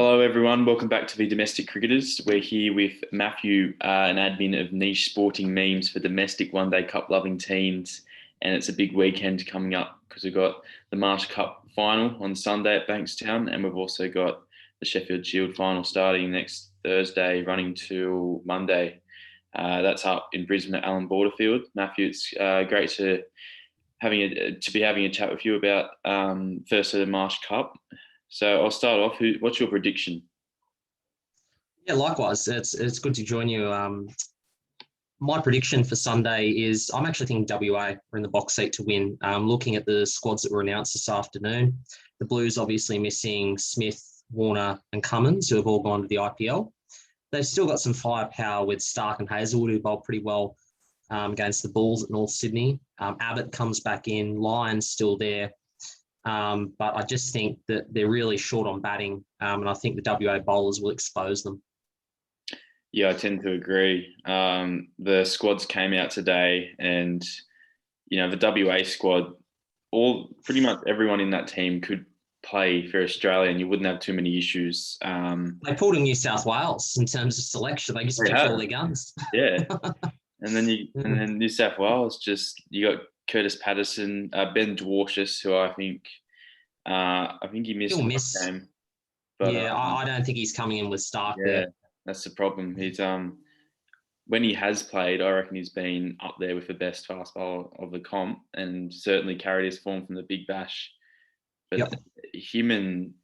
Hello, everyone. Welcome back to the Domestic Cricketers. We're here with Matthew, an admin of Niche Sporting Memes for domestic one-day cup loving teams. And it's a big weekend coming up because we've got the MARSH Cup final on Sunday at Bankstown, and we've also got the Sheffield Shield final starting next Thursday, running till Monday. That's up in Brisbane at Allan Borderfield. Matthew, it's great to be having a chat with you about first of the MARSH Cup. So I'll start off. What's your prediction? Yeah, likewise. It's good to join you. My prediction for Sunday is I'm actually thinking WA are in the box seat to win. Looking at the squads that were announced this afternoon, the Blues obviously missing Smith, Warner and Cummins, who have all gone to the IPL. They've still got some firepower with Stark and Hazelwood, who bowled pretty well against the Bulls at North Sydney. Abbott comes back in. Lyon's still there. But I just think that they're really short on batting, and I think the WA bowlers will expose them. Yeah, I tend to agree. The squads came out today, and the WA squad, pretty much everyone in that team could play for Australia, and you wouldn't have too many issues. They pulled in New South Wales in terms of selection. They just kept all their guns. Yeah, and then New South Wales, you got Curtis Patterson, Ben Dwarshuis, who I think he missed the game. But, I don't think he's coming in with Stark there. That's the problem. He's when he has played, I reckon he's been up there with the best fast bowler of the comp, and certainly carried his form from the Big Bash. But him and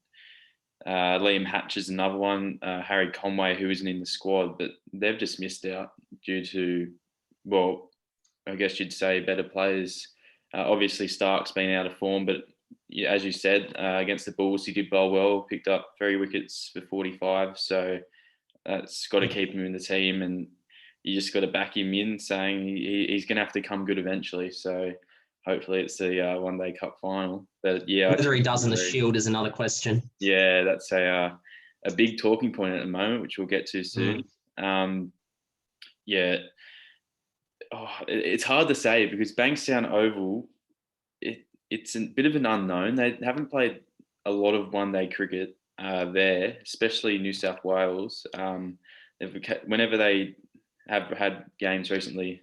Liam Hatch is another one. Harry Conway, who isn't in the squad, but they've just missed out due to, well, I guess you'd say better players. Obviously, Stark's been out of form, but as you said, against the Bulls, he did bowl well, picked up 3 wickets for 45. So that's got to keep him in the team, and you just got to back him in, saying he's going to have to come good eventually. So hopefully it's the one-day cup final. But yeah, whether he does in the Shield is another question. Yeah, that's a big talking point at the moment, which we'll get to soon. It's hard to say because Bankstown Oval, it's a bit of an unknown. They haven't played a lot of one-day cricket there, especially New South Wales. Whenever they have had games recently,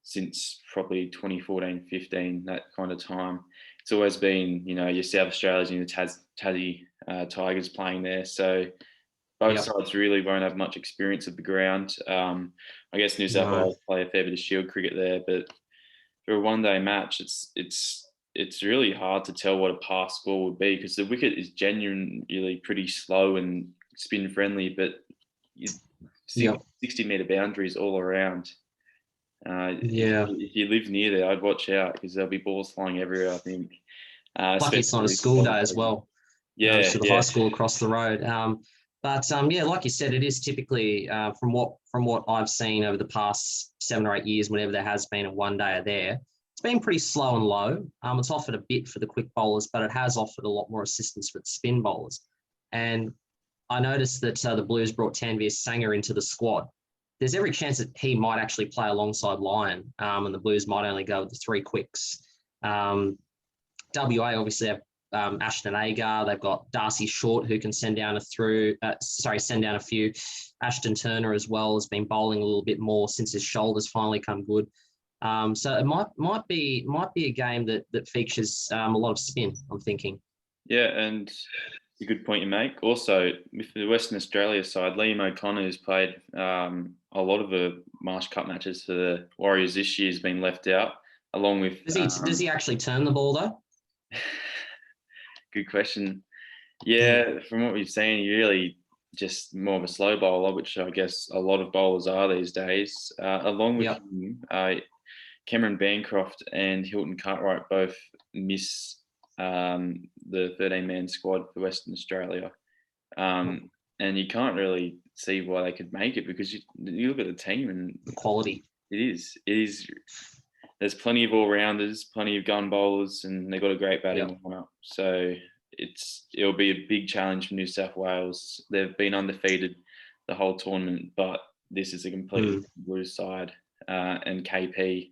since probably 2014-15, that kind of time, it's always been, your South Australians and your Tassie Tigers playing there. So both sides really won't have much experience of the ground. I guess New South Wales play a fair bit of Shield cricket there, but for a one-day match, it's really hard to tell what a pass score would be because the wicket is genuinely pretty slow and spin friendly, but 60-metre boundaries all around. If you live near there, I'd watch out because there'll be balls flying everywhere, I think. Lucky it's not a school day as well. Yeah, to the high school across the road. But like you said, it is typically from what I've seen over the past 7 or 8 years, whenever there has been a one-dayer there, it's been pretty slow and low. It's offered a bit for the quick bowlers, but it has offered a lot more assistance for the spin bowlers. And I noticed that the Blues brought Tanveer Sanger into the squad. There's every chance that he might actually play alongside Lyon, and the Blues might only go with the 3 quicks. WA obviously have Ashton Agar. They've got Darcy Short, who can send down a few. Ashton Turner as well has been bowling a little bit more since his shoulders finally come good. So it might be a game that features a lot of spin, I'm thinking. Yeah, and it's a good point you make. Also, with the Western Australia side, Liam O'Connor, who's played a lot of the MARSH Cup matches for the Warriors this year, has been left out, along with... Does he actually turn the ball, though? Good question. Yeah, from what we've seen, he really just more of a slow bowler, which I guess a lot of bowlers are these days. Along with him, Cameron Bancroft and Hilton Cartwright both miss the 13-man squad for Western Australia. And you can't really see why they could make it because you look at the team and the quality. It is. There's plenty of all-rounders, plenty of gun bowlers, and they've got a great batting lineup. So it'll be a big challenge for New South Wales. They've been undefeated the whole tournament, but this is a completely Blues side. And KP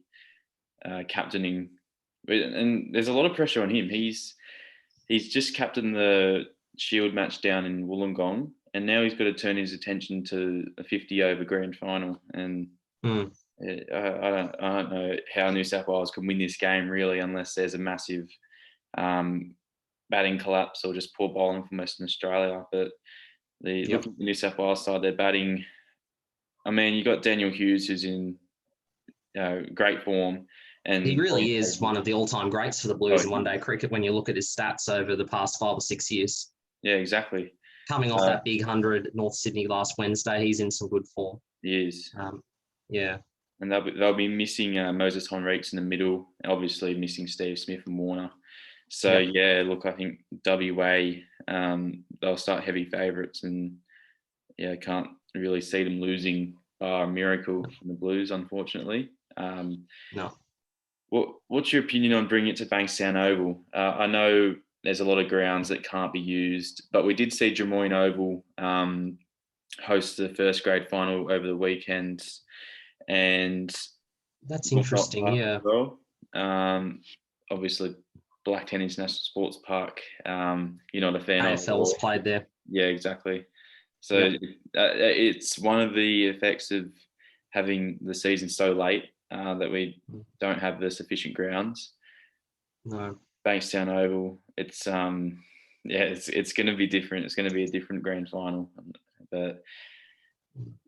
captaining, and there's a lot of pressure on him. He's just captained the Shield match down in Wollongong, and now he's got to turn his attention to a 50 over grand final. And I don't know how New South Wales can win this game really, unless there's a massive batting collapse or just poor bowling from Western Australia. But looking at the New South Wales side, their batting. I mean, you got Daniel Hughes, who's in great form, and he really is one of the all-time greats for the Blues in one-day cricket. When you look at his stats over the past 5 or 6 years. Yeah, exactly. Coming off that big 100 at North Sydney last Wednesday, he's in some good form. He is. Yeah. And they'll be missing Moses Henriques in the middle, obviously missing Steve Smith and Warner. So, look, I think WA, they'll start heavy favourites, and, can't really see them losing bar a miracle from the Blues, unfortunately. No. What's your opinion on bringing it to Bankstown Oval? I know there's a lot of grounds that can't be used, but we did see Drummoyne Oval host the first grade final over the weekend, and that's interesting. Yeah. Well, obviously, Blacktown International Sports Park. You're not a fan of. AFL's played there. Yeah, exactly. So it's one of the effects of having the season so late that we don't have the sufficient grounds. No. Bankstown Oval, it's going to be different. It's going to be a different grand final, but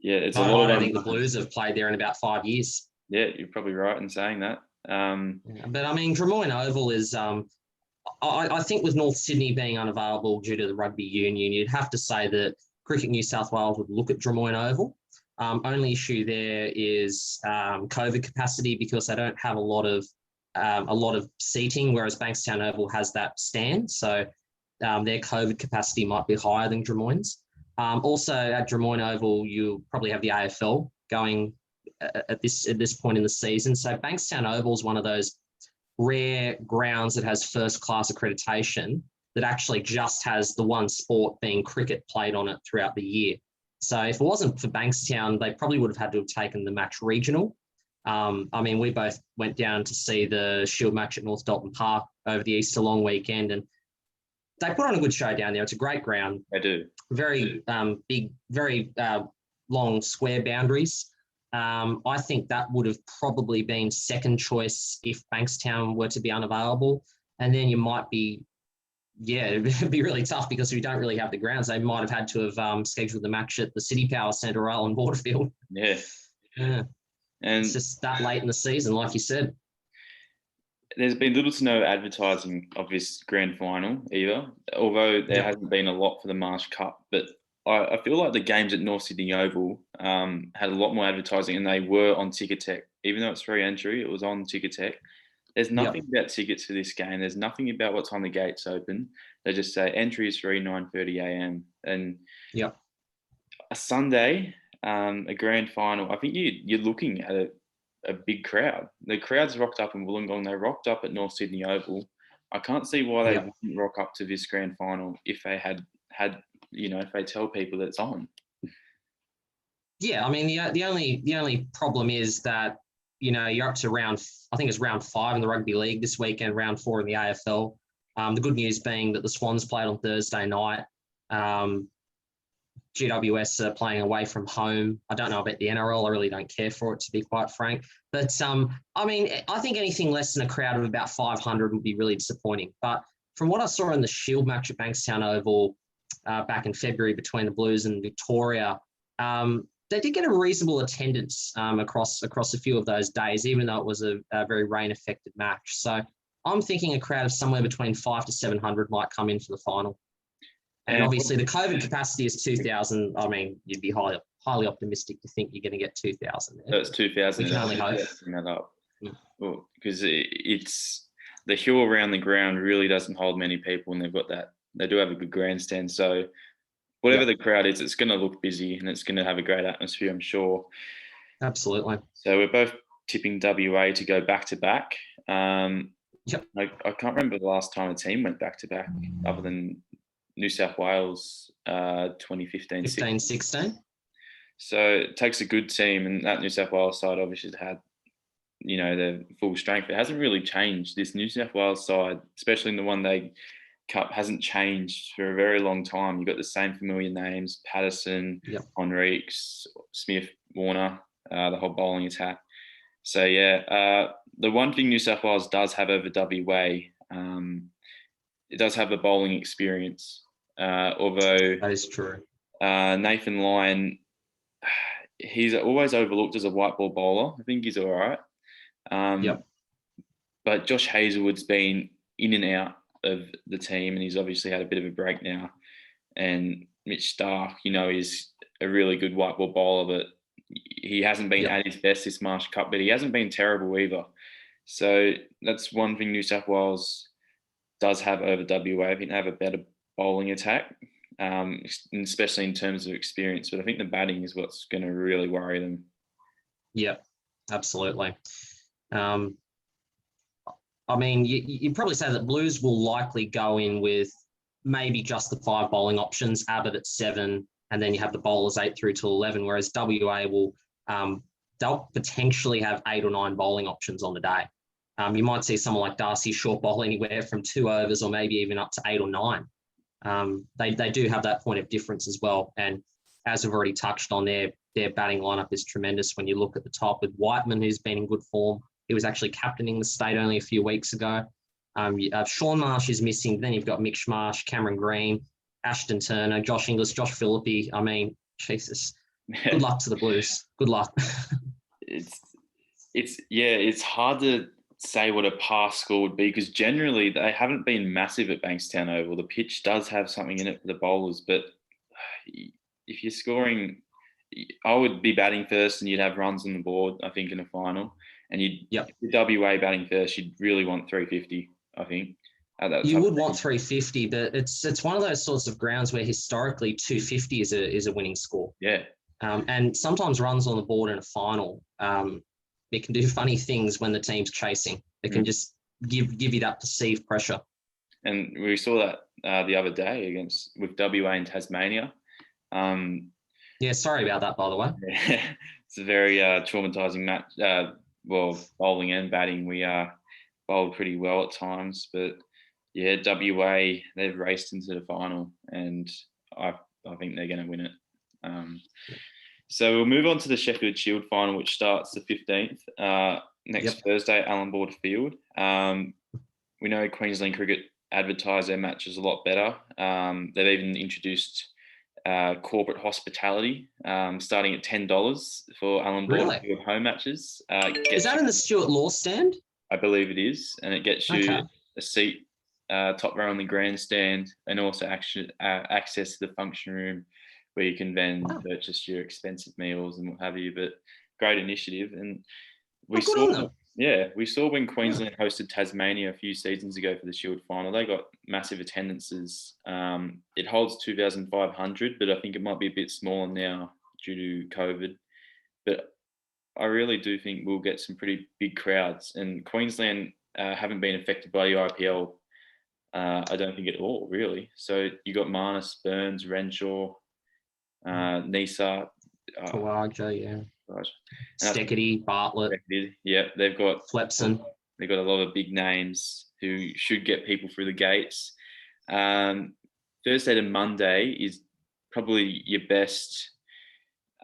it's a lot. I don't think the Blues have played there in about 5 years. Yeah, you're probably right in saying that. But I mean, Drummoyne Oval is. I think with North Sydney being unavailable due to the rugby union, you'd have to say that Cricket New South Wales would look at Drummoyne Oval. Only issue there is COVID capacity, because they don't have a lot of seating, whereas Bankstown Oval has that stand. So their COVID capacity might be higher than Drummoyne's. Also at Drummoyne Oval, you'll probably have the AFL going at this point in the season. So Bankstown Oval is one of those rare grounds that has first class accreditation that actually just has the one sport, being cricket, played on it throughout the year. So if it wasn't for Bankstown, they probably would have had to have taken the match regional. I mean, we both went down to see the Shield match at North Dalton Park over the Easter long weekend, and they put on a good show down there. It's a great ground. They do. Very big, very long square boundaries. I think that would have probably been second choice if Bankstown were to be unavailable. And then you might be, it'd be really tough, because we don't really have the grounds. They might have had to have scheduled the match at the City Power Centre or Island Waterfield. Yeah. And it's just that late in the season, like you said. There's been little to no advertising of this grand final either, although there hasn't been a lot for the Marsh Cup. But I feel like the games at North Sydney Oval had a lot more advertising, and they were on Ticketek. Even though it's free entry, it was on Ticketek. There's nothing about tickets for this game. There's nothing about what time the gates open. They just say entry is free, 9:30 a.m. And a Sunday, a grand final, I think you're looking at a big crowd. The crowds rocked up in Wollongong. They rocked up at North Sydney Oval. I can't see why they wouldn't rock up to this grand final if they had if they tell people that it's on. Yeah, I mean, the only problem is that, you're up to round 5 in the rugby league this weekend, round 4 in the AFL. The good news being that the Swans played on Thursday night. GWS are playing away from home. I don't know about the NRL. I really don't care for it, to be quite frank. But, I mean, I think anything less than a crowd of about 500 would be really disappointing. But from what I saw in the Shield match at Bankstown Oval back in February between the Blues and Victoria, they did get a reasonable attendance across a few of those days, even though it was a very rain-affected match. So I'm thinking a crowd of somewhere between 500 to 700 might come in for the final. And obviously the COVID capacity is 2,000. I mean, you'd be highly optimistic to think you're going to get 2,000 there. That's 2,000. We can only hope. That up. Well, because it's the hill around the ground really doesn't hold many people, and they've got that. They do have a good grandstand, so whatever the crowd is, it's going to look busy and it's going to have a great atmosphere, I'm sure. Absolutely. So we're both tipping WA to go back to back. I can't remember the last time a team went back to back, other than New South Wales 2015. 15-16. So it takes a good team, and that New South Wales side obviously had, their full strength. It hasn't really changed. This New South Wales side, especially in the one-day Cup hasn't changed for a very long time. You've got the same familiar names: Patterson, Yep. Henriques, Smith, Warner, the whole bowling attack. So the one thing New South Wales does have over WA, it does have the bowling experience. Although That is true. Nathan Lyon, he's always overlooked as a white ball bowler. I think he's all right. Yep. But Josh Hazelwood's been in and out of the team, and he's obviously had a bit of a break now. And Mitch Stark, is a really good white ball bowler, but he hasn't been at his best this Marsh Cup, but he hasn't been terrible either. So that's one thing New South Wales does have over WA. I think they have a better bowling attack, especially in terms of experience. But I think the batting is what's going to really worry them. Yep, absolutely. I mean, you'd probably say that Blues will likely go in with maybe just the 5 bowling options, Abbott at 7, and then you have the bowlers 8 through to 11, whereas WA will, they'll potentially have 8 or 9 bowling options on the day. You might see someone like Darcy Short bowl anywhere from 2 overs or maybe even up to 8 or 9. They do have that point of difference as well. And as we've already touched on, their batting lineup is tremendous when you look at the top with Whiteman, who's been in good form. He was actually captaining the state only a few weeks ago. Sean Marsh is missing. Then you've got Mitch Marsh, Cameron Green, Ashton Turner, Josh Inglis, Josh Philippi. I mean, Jesus. Good luck to the Blues. Good luck. It's hard to say what a pass score would be because generally they haven't been massive at Bankstown Oval. The pitch does have something in it for the bowlers, but if you're scoring, I would be batting first and you'd have runs on the board, I think, in a final. And if WA batting first, you'd really want 350, I think. You would want 350, but it's one of those sorts of grounds where historically 250 is a winning score. Yeah. And sometimes runs on the board in a final, it can do funny things when the team's chasing. It can just give you that perceived pressure. And we saw that the other day with WA and Tasmania. Sorry about that, by the way. It's a very traumatizing match. Bowling and batting, we bowled pretty well at times, but WA, they've raced into the final, and I think they're going to win it. So we'll move on to the Sheffield Shield final, which starts the 15th next Thursday at Allan Border Field. We know Queensland Cricket advertise their matches a lot better. They've even introduced corporate hospitality, starting at $10 for Allan Border Field home matches. Is that in the Stuart Law stand? I believe it is, and it gets you a seat, top row on the grandstand, and also access to the function room where you can then purchase your expensive meals and what have you. But great initiative, and we saw when Queensland hosted Tasmania a few seasons ago for the Shield final, they got massive attendances. It holds 2,500, but I think it might be a bit smaller now due to COVID. But I really do think we'll get some pretty big crowds, and Queensland haven't been affected by the IPL. I don't think at all, really. So you got Marnus, Burns, Renshaw, Nisa, Kawaja, Steketee, Bartlett. Yeah, they've got Flepson. They've got a lot of big names who should get people through the gates. Thursday to Monday is probably your best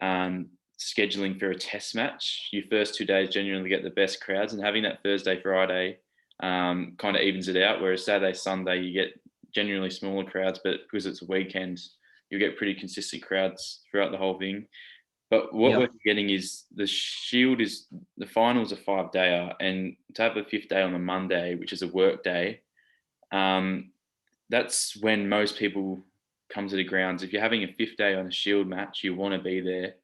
scheduling for a test match. Your first 2 days genuinely get the best crowds, and having that Thursday, Friday kind of evens it out, whereas Saturday, Sunday, you get genuinely smaller crowds, but because it's a weekend, you get pretty consistent crowds throughout the whole thing. But what we're getting is the finals a 5-dayer, and to have a 5th day on a Monday, which is a work day, that's when most people come to the grounds. If you're having a 5th day on a Shield match, you want to be there,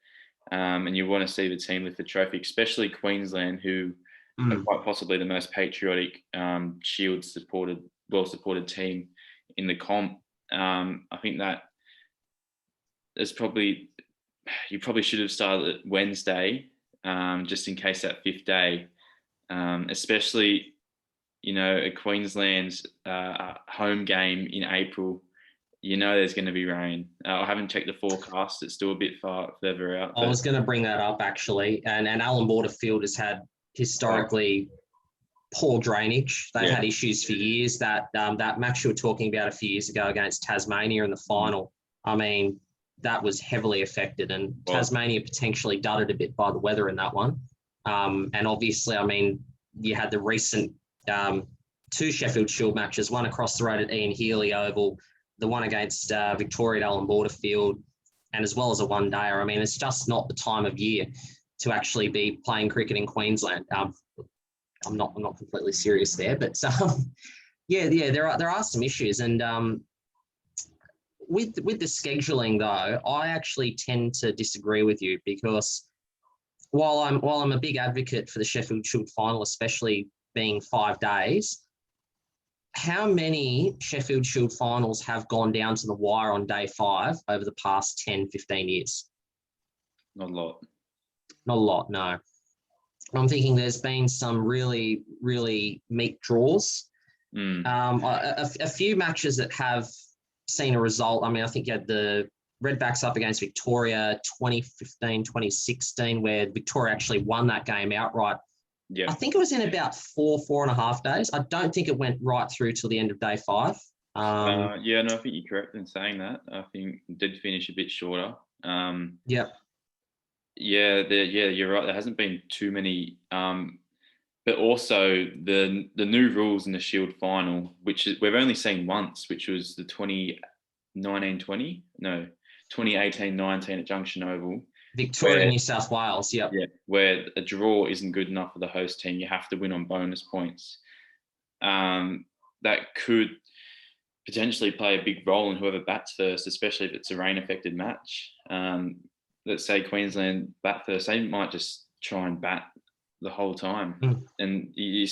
and you want to see the team lift the trophy, especially Queensland, who are quite possibly the most patriotic Shield well-supported team in the comp. I think that you probably should have started at Wednesday, just in case that 5th day, especially, a Queensland home game in April, there's going to be rain. I haven't checked the forecast. It's still a bit further out. I was going to bring that up, actually. And Allan Border Field has had historically poor drainage. They've Yeah. had issues for years. That match you were talking about a few years ago against Tasmania in the final, I mean, that was heavily affected, and Tasmania potentially dudded a bit by the weather in that one. And obviously, I mean, you had the recent 2 Sheffield Shield matches, one across the road at Ian Healy Oval, the one against Victoria at Allan Border Field, and as well as a one-dayer. I mean, it's just not the time of year to actually be playing cricket in Queensland. I'm not completely serious there, but there are some issues, and with the scheduling though, I actually tend to disagree with you, because while I'm a big advocate for the Sheffield Shield final, especially being 5 days, how many Sheffield Shield finals have gone down to the wire on day 5 over the past 10, 15 years? Not a lot. Not a lot, no. I'm thinking there's been some really, really meat draws. A few matches that have seen a result. I mean, I think you had the Redbacks up against Victoria 2015, 2016, where Victoria actually won that game outright. Yeah. I think it was in about 4.5 days. I don't think it went right through till the end of day 5. I think you're correct in saying that. I think it did finish a bit shorter. You're right. There hasn't been too many, but also the new rules in the Shield final, which we've only seen once, which was the 2018-19 at Junction Oval. Victoria, New South Wales, Yeah, where a draw isn't good enough for the host team. You have to win on bonus points. That could potentially play a big role in whoever bats first, especially if it's a rain-affected match. Let's say Queensland bat first, they might just try and bat the whole time, and you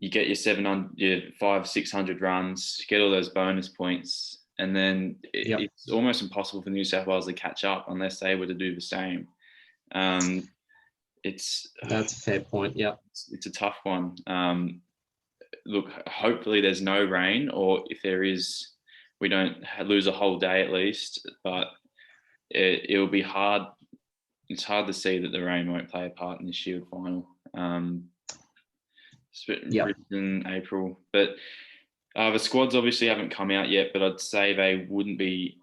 get your 500-600 runs, get all those bonus points, and then it's almost impossible for New South Wales to catch up unless they were to do the same. That's a fair point. Yeah, it's a tough one. Look, hopefully there's no rain, or if there is, we don't lose a whole day at least. But it'll be hard. It's hard to see that the rain won't play a part in the Shield final. In April, but the squads obviously haven't come out yet. But I'd say there wouldn't be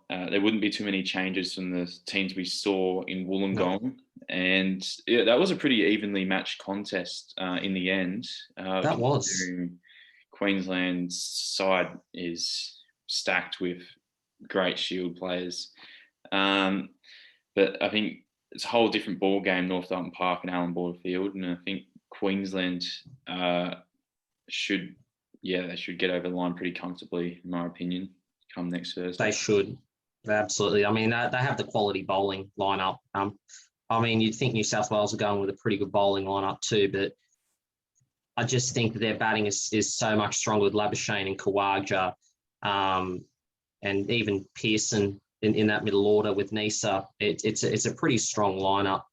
too many changes from the teams we saw in Wollongong, and that was a pretty evenly matched contest in the end. That was. Queensland's side is stacked with great Shield players. But I think it's a whole different ball game, North Darton Park and Allan Border Field, and I think Queensland should get over the line pretty comfortably, in my opinion, come next Thursday. They should, absolutely. I mean, they have the quality bowling lineup. I mean, you'd think New South Wales are going with a pretty good bowling lineup too, but I just think that their batting is so much stronger with Labuschagne and Khawaja, and even Pearson in that middle order with Nisa. It's a pretty strong lineup.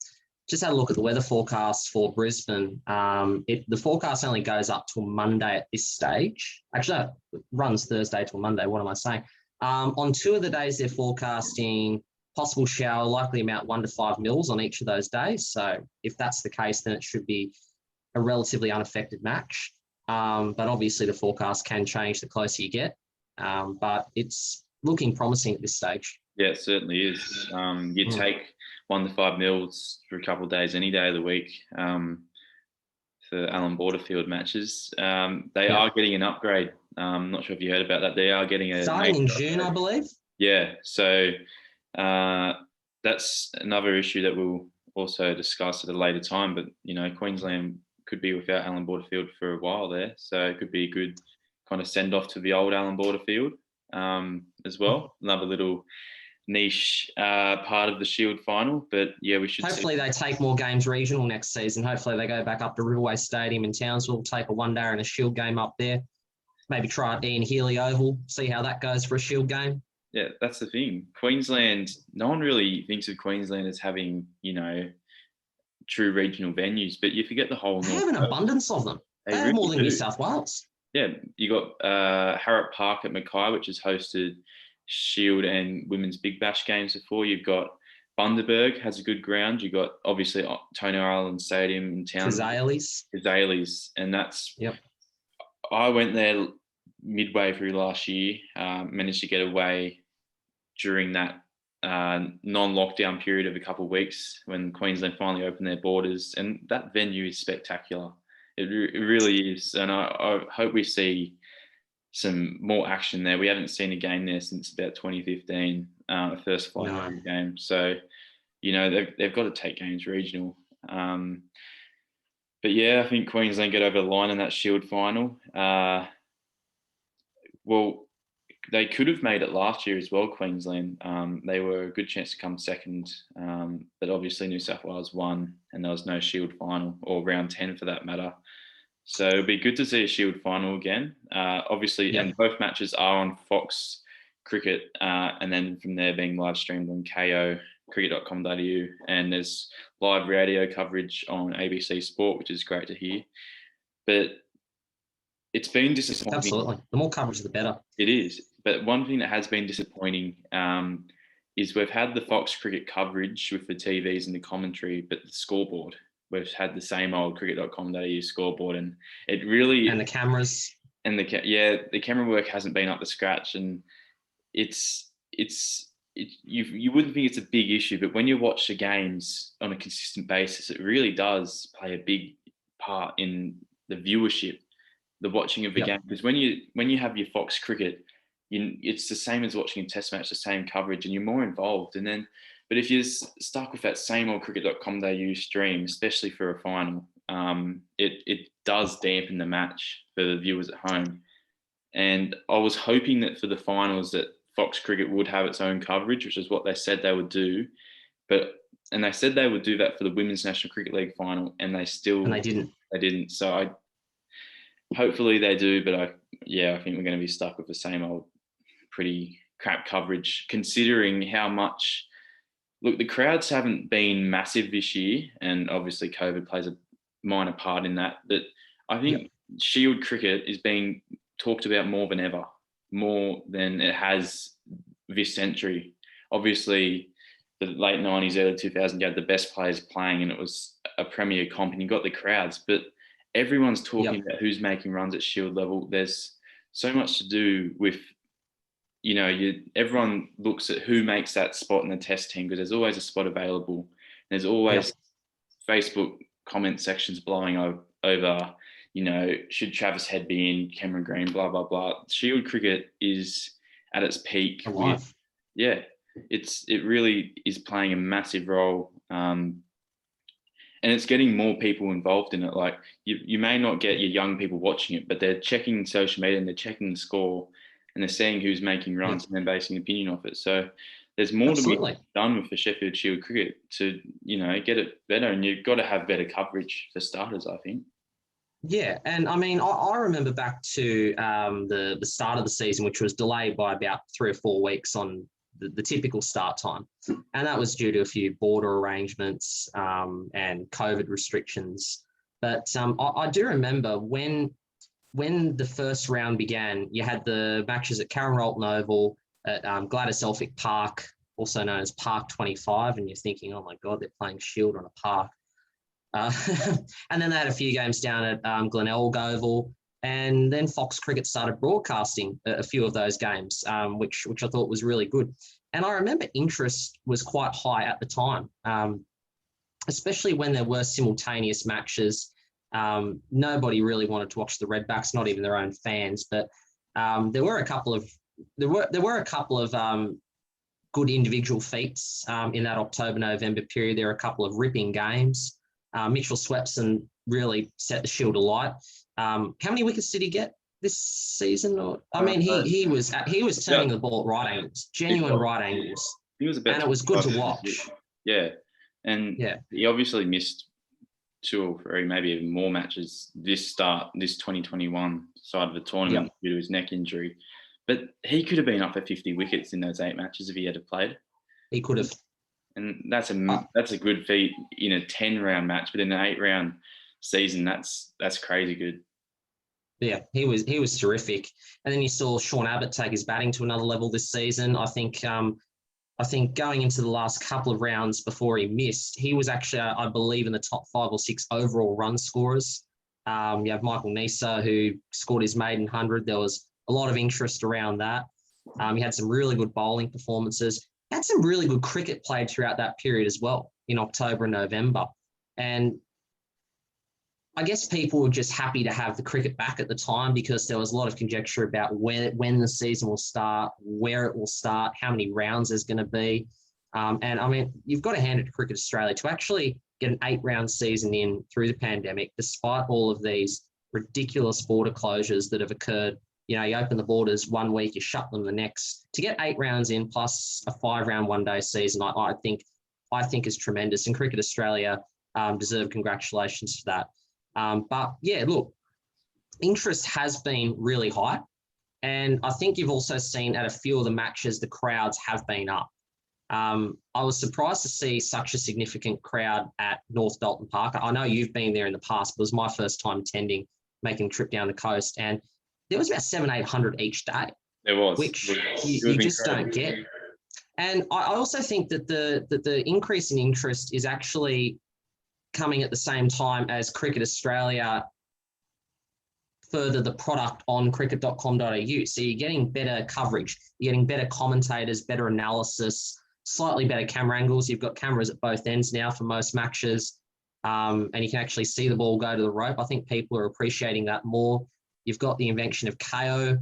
Just had a look at the weather forecast for Brisbane. The forecast only goes up till Monday at this stage. Actually, it runs Thursday till Monday. What am I saying? On 2 of the days, they're forecasting possible shower, likely amount 1 to 5 mils on each of those days. So if that's the case, then it should be a relatively unaffected match. But obviously the forecast can change the closer you get. But it's looking promising at this stage. Yeah, it certainly is. You take 1 to 5 mils for a couple of days, any day of the week, for Allan Border Field matches. They are getting an upgrade. I'm not sure if you heard about that. They are getting starting in June, I believe. Yeah, so that's another issue that we'll also discuss at a later time. But Queensland could be without Allan Border Field for a while there, so it could be a good kind of send off to the old Allan Border Field as well. Another little niche part of the Shield final, but we should hopefully they take more games regional next season. Hopefully they go back up to Riverway Stadium in Townsville, take a one-day and a Shield game up there, maybe try at Ian Healy Oval, see how that goes for a Shield game. Yeah, that's the thing. Queensland, no one really thinks of Queensland as having true regional venues, but you forget the whole they have an abundance of them. They have more than New South Wales. Yeah, you got Harrop Park at Mackay, which has hosted Shield and Women's Big Bash games before. You've got Bundaberg has a good ground. You got obviously Tony Ireland Stadium in town. Kazales, and that's. Yep. I went there midway through last year. Managed to get away during that non-lockdown period of a couple of weeks when Queensland finally opened their borders, and that venue is spectacular. It really is, and I hope we see some more action there. We haven't seen a game there since about 2015, the first flight game. So, you know, they've got to take games regional. But yeah, I think Queensland get over the line in that Shield final. Well, they could have made it last year as well, Queensland. They were a good chance to come second, but obviously New South Wales won, and there was no Shield final, or round 10 for that matter. So it'd be good to see a Shield final again. Obviously, and both matches are on Fox Cricket, and then from there being live streamed on KO, cricket.com.au, and there's live radio coverage on ABC Sport, which is great to hear. But it's been disappointing. Absolutely. The more coverage, the better. It is. But one thing that has been disappointing is we've had the Fox Cricket coverage with the TVs and the commentary, but the scoreboard, we've had the same old cricket.com.au scoreboard, and it really... And the cameras. And the camera work hasn't been up to scratch, and you wouldn't think it's a big issue, but when you watch the games on a consistent basis, it really does play a big part in the viewership, the watching of the game. Because when you have your Fox Cricket, it's the same as watching a test match, the same coverage, and you're more involved. But if you're stuck with that same old cricket.com.au stream, especially for a final, it does dampen the match for the viewers at home. And I was hoping that for the finals that Fox Cricket would have its own coverage, which is what they said they would do. And they said they would do that for the Women's National Cricket League final, and they didn't. They didn't. So hopefully they do, but I think we're going to be stuck with the same old pretty crap coverage, considering how much... Look, the crowds haven't been massive this year, and obviously COVID plays a minor part in that. But I think Shield cricket is being talked about more than ever, more than it has this century. Obviously, the late 90s, early 2000s, you had the best players playing, and it was a premier comp, and you got the crowds. But everyone's talking about who's making runs at Shield level. There's so much to do with... everyone looks at who makes that spot in the test team, because there's always a spot available. There's always Facebook comment sections blowing over, should Travis Head be in, Cameron Green, blah, blah, blah. Shield cricket is at its peak. It really is playing a massive role. And it's getting more people involved in it. Like, you may not get your young people watching it, but they're checking social media and they're checking the score, and they're seeing who's making runs and then basing an opinion off it. So there's more to be done with the Sheffield Shield cricket to, get it better. And you've got to have better coverage for starters, I think. Yeah, and I mean, I remember back to the start of the season, which was delayed by about 3 or 4 weeks on the typical start time. And that was due to a few border arrangements and COVID restrictions. But I do remember when the first round began, you had the matches at Karen Rolton Oval, at Gladys Elphick Park, also known as Park 25, and you're thinking, oh my God, they're playing Shield on a park. And then they had a few games down at Glenelg Oval, and then Fox Cricket started broadcasting a few of those games, which I thought was really good. And I remember interest was quite high at the time, especially when there were simultaneous matches. Nobody really wanted to watch the Redbacks, not even their own fans. But there were a couple of good individual feats in that October-November period. There were a couple of ripping games. Mitchell Swepson really set the Shield alight. How many wickets did he get this season? He was turning the ball at right angles, genuine right angles. He was about, and it was good to watch. Yeah, and he obviously missed 2 or 3, maybe even more matches this 2021 side of the tournament due to his neck injury. But he could have been up for 50 wickets in those 8 matches if he had played. He could have. And that's a good feat in a 10-round match, but in an 8-round season, that's crazy good. Yeah, he was terrific. And then you saw Sean Abbott take his batting to another level this season. I think I think going into the last couple of rounds before he missed, he was actually, I believe, in the top 5 or 6 overall run scorers. You have Michael Nisa, who scored his maiden 100. There was a lot of interest around that. He had some really good bowling performances. Had some really good cricket played throughout that period as well in October and November. And I guess people were just happy to have the cricket back at the time because there was a lot of conjecture about when the season will start, where it will start, how many rounds there's going to be. And I mean, you've got to hand it to Cricket Australia to actually get an 8-round season in through the pandemic, despite all of these ridiculous border closures that have occurred. You know, you open the borders one week, you shut them the next. To get 8 rounds in plus a 5-round one-day season, I think is tremendous. And Cricket Australia deserve congratulations for that. But yeah, look, interest has been really high. And I think you've also seen at a few of the matches, the crowds have been up. I was surprised to see such a significant crowd at North Dalton Park. I know you've been there in the past, but it was my first time attending, making a trip down the coast. And there was about 700-800 each day. There was. Which you just don't get. And I also think that the increase in interest is actually coming at the same time as Cricket Australia further the product on cricket.com.au. So you're getting better coverage, you're getting better commentators, better analysis, slightly better camera angles. You've got cameras at both ends now for most matches, and you can actually see the ball go to the rope. I think people are appreciating that more. You've got the invention of KO,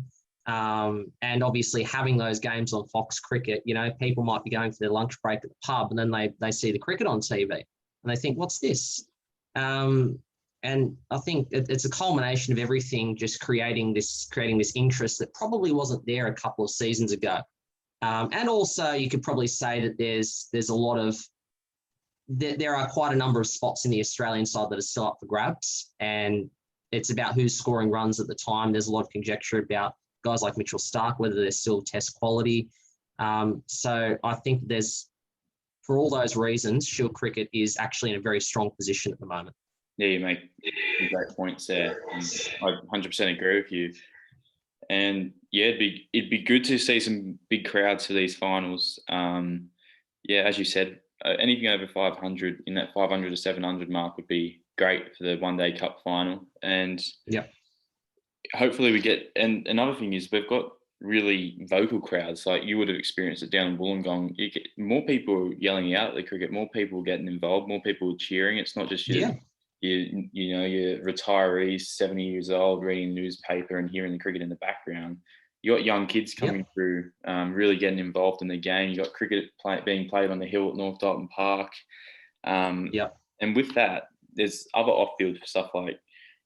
and obviously having those games on Fox Cricket. You know, people might be going for their lunch break at the pub and then they see the cricket on TV and they think, what's this? And I think it's a culmination of everything, just creating this interest that probably wasn't there a couple of seasons ago. And also you could probably say that there's a lot of, there are quite a number of spots in the Australian side that are still up for grabs, and it's about who's scoring runs at the time. There's a lot of conjecture about guys like Mitchell Starc, whether they're still test quality. So I think for all those reasons, Shield cricket is actually in a very strong position at the moment. Yeah, you make great points there. And I 100% agree with you. And yeah, it'd be good to see some big crowds for these finals. Yeah, as you said, anything over 500 in that 500 to 700 mark would be great for the one-day cup final. And yeah, hopefully we get. And another thing is we've got really vocal crowds. Like you would have experienced it down in Wollongong. You get more people yelling out at the cricket, more people getting involved, more people cheering. It's not just your retirees, 70 years old, reading newspaper and hearing the cricket in the background. You got young kids coming through, really getting involved in the game. You got cricket being played on the hill at North Dalton Park. And with that, there's other off-field stuff like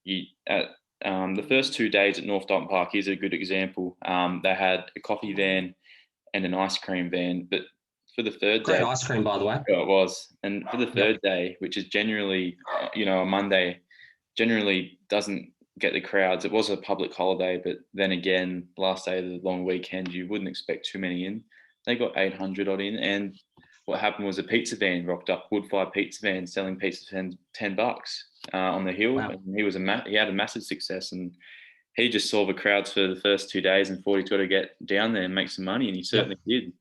the first 2 days at North Dalton Park is a good example. They had a coffee van and an ice cream van, but for the third day, great ice cream, by the way. Yeah, it was. And for the third day, which is generally, a Monday, generally doesn't get the crowds. It was a public holiday, but then again, last day of the long weekend, you wouldn't expect too many in. They got 800 odd in, and what happened was a pizza van rocked up, wood-fired pizza van selling pizzas for $10 on the hill. Wow. And he had a massive success, and he just saw the crowds for the first 2 days and thought he's got to get down there and make some money, and he certainly did.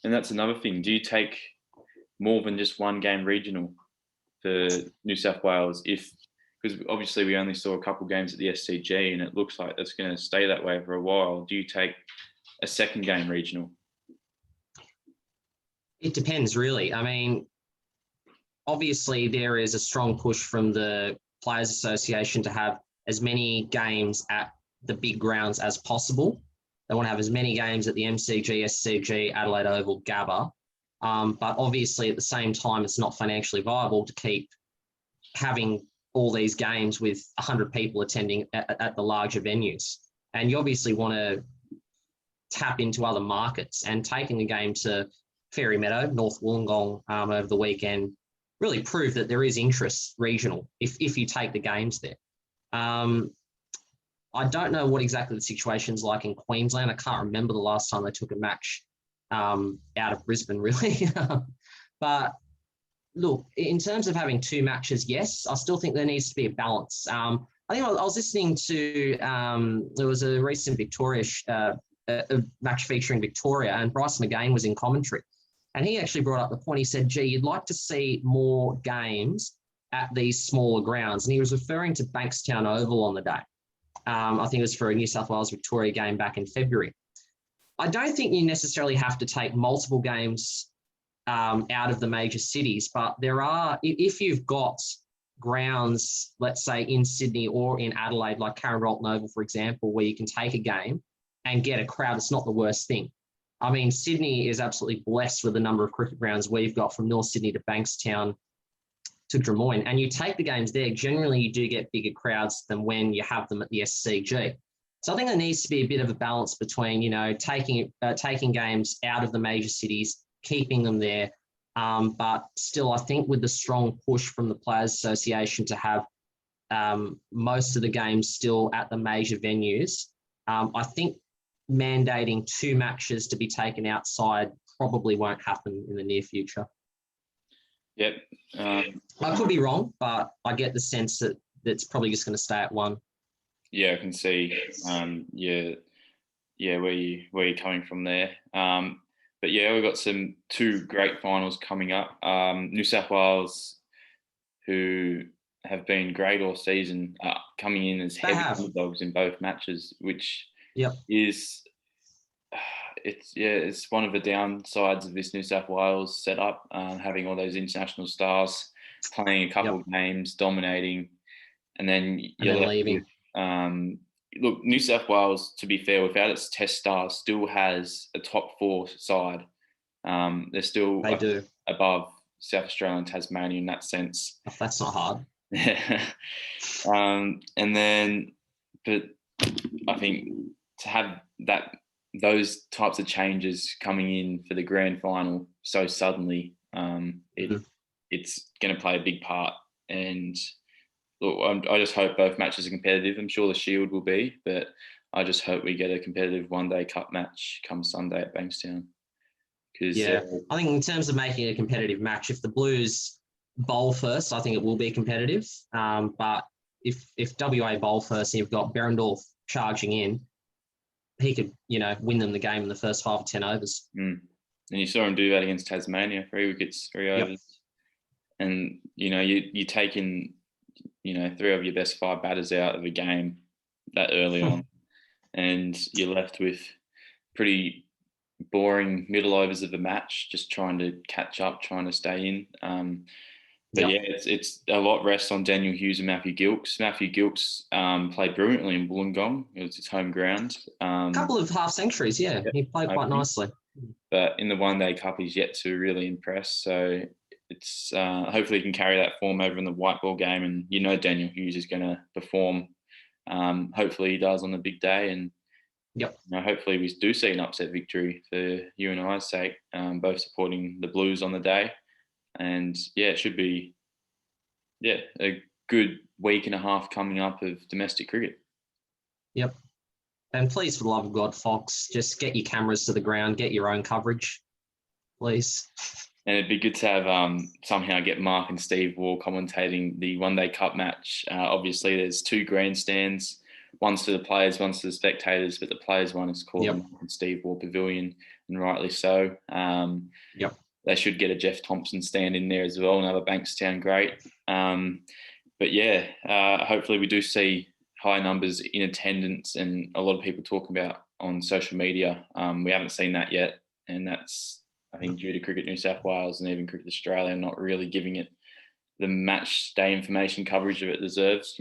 And that's another thing. Do you take more than just one game regional for New South Wales? Because obviously we only saw a couple games at the SCG, and it looks like that's going to stay that way for a while. Do you take a second game regional? It depends, really. I mean, obviously there is a strong push from the Players Association to have as many games at the big grounds as possible. They want to have as many games at the MCG, SCG, Adelaide Oval, Gabba. But obviously at the same time, it's not financially viable to keep having all these games with 100 people attending at the larger venues. And you obviously want to tap into other markets, and taking the game to Fairy Meadow, North Wollongong over the weekend really proved that there is interest regional if you take the games there. I don't know what exactly the situation's like in Queensland. I can't remember the last time they took a match out of Brisbane, really. But look, in terms of having 2 matches, yes, I still think there needs to be a balance. I think I was listening to, there was a recent Victoria match featuring Victoria, and Bryce McGain was in commentary. And he actually brought up the point. He said, gee, you'd like to see more games at these smaller grounds. And he was referring to Bankstown Oval on the day. I think it was for a New South Wales Victoria game back in February. I don't think you necessarily have to take multiple games out of the major cities, but there are, if you've got grounds, let's say in Sydney or in Adelaide, like Karen Rolton Oval, for example, where you can take a game and get a crowd, it's not the worst thing. I mean, Sydney is absolutely blessed with the number of cricket grounds we've got from North Sydney to Bankstown to Drummoyne, and you take the games there, generally you do get bigger crowds than when you have them at the SCG. So I think there needs to be a bit of a balance between, you know, taking games out of the major cities, keeping them there, but still I think with the strong push from the Players Association to have most of the games still at the major venues, I think mandating 2 matches to be taken outside probably won't happen in the near future. Yep. I could be wrong, but I get the sense that it's probably just going to stay at 1. Yeah, I can see. Where you're coming from there. But yeah, we've got 2 great finals coming up. New South Wales, who have been great all season, coming in as heavy underdogs in both matches, which is it's one of the downsides of this New South Wales setup, having all those international stars playing a couple of games, dominating, and then you're leaving. Look, New South Wales, to be fair, without its test stars, still has a top 4 side. They're still above South Australia and Tasmania in that sense. That's not hard. And then, but I think to have those types of changes coming in for the grand final so suddenly, it's going to play a big part. And look, I just hope both matches are competitive. I'm sure the Shield will be, but I just hope we get a competitive one-day cup match come Sunday at Bankstown. I think in terms of making a competitive match, if the Blues bowl first, I think it will be competitive. But if WA bowl first and you've got Berendorf charging in, he could, win them the game in the first 5 or 10 overs. And you saw him do that against Tasmania, 3 wickets, 3 overs. And, you take in, 3 of your best 5 batters out of a game that early on, and you're left with pretty boring middle overs of the match, just trying to catch up, trying to stay in. It's a lot rests on Daniel Hughes and Matthew Gilkes. Matthew Gilkes played brilliantly in Wollongong. It was his home ground. A couple of half centuries, he played quite nicely. But in the one-day cup, he's yet to really impress. So it's hopefully he can carry that form over in the white ball game. And Daniel Hughes is going to perform. Hopefully he does on the big day. And hopefully we do see an upset victory for you and I's sake, both supporting the Blues on the day. And it should be a good week and a half coming up of domestic cricket. Yep. And please, for the love of God, Fox, just get your cameras to the ground, get your own coverage, please. And it'd be good to have somehow get Mark and Steve Waugh commentating the one-day cup match. Obviously, there's 2 grandstands. One's for the players, one's for the spectators, but the players' one is called the Mark and Steve Waugh Pavilion, and rightly so. They should get a Jeff Thompson stand in there as well, another Bankstown great. Hopefully we do see high numbers in attendance and a lot of people talking about on social media. We haven't seen that yet, and that's, I think, due to Cricket New South Wales and even Cricket Australia not really giving it the match day information coverage that it deserves.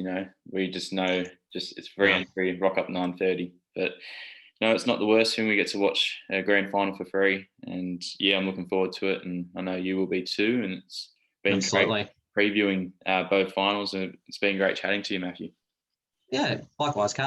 We just know it's free entry, rock up 9:30. But no, it's not the worst thing. We get to watch a grand final for free, and I'm looking forward to it, and I know you will be too. And it's been great previewing both finals, and it's been great chatting to you, Matthew. Yeah, likewise, Carl.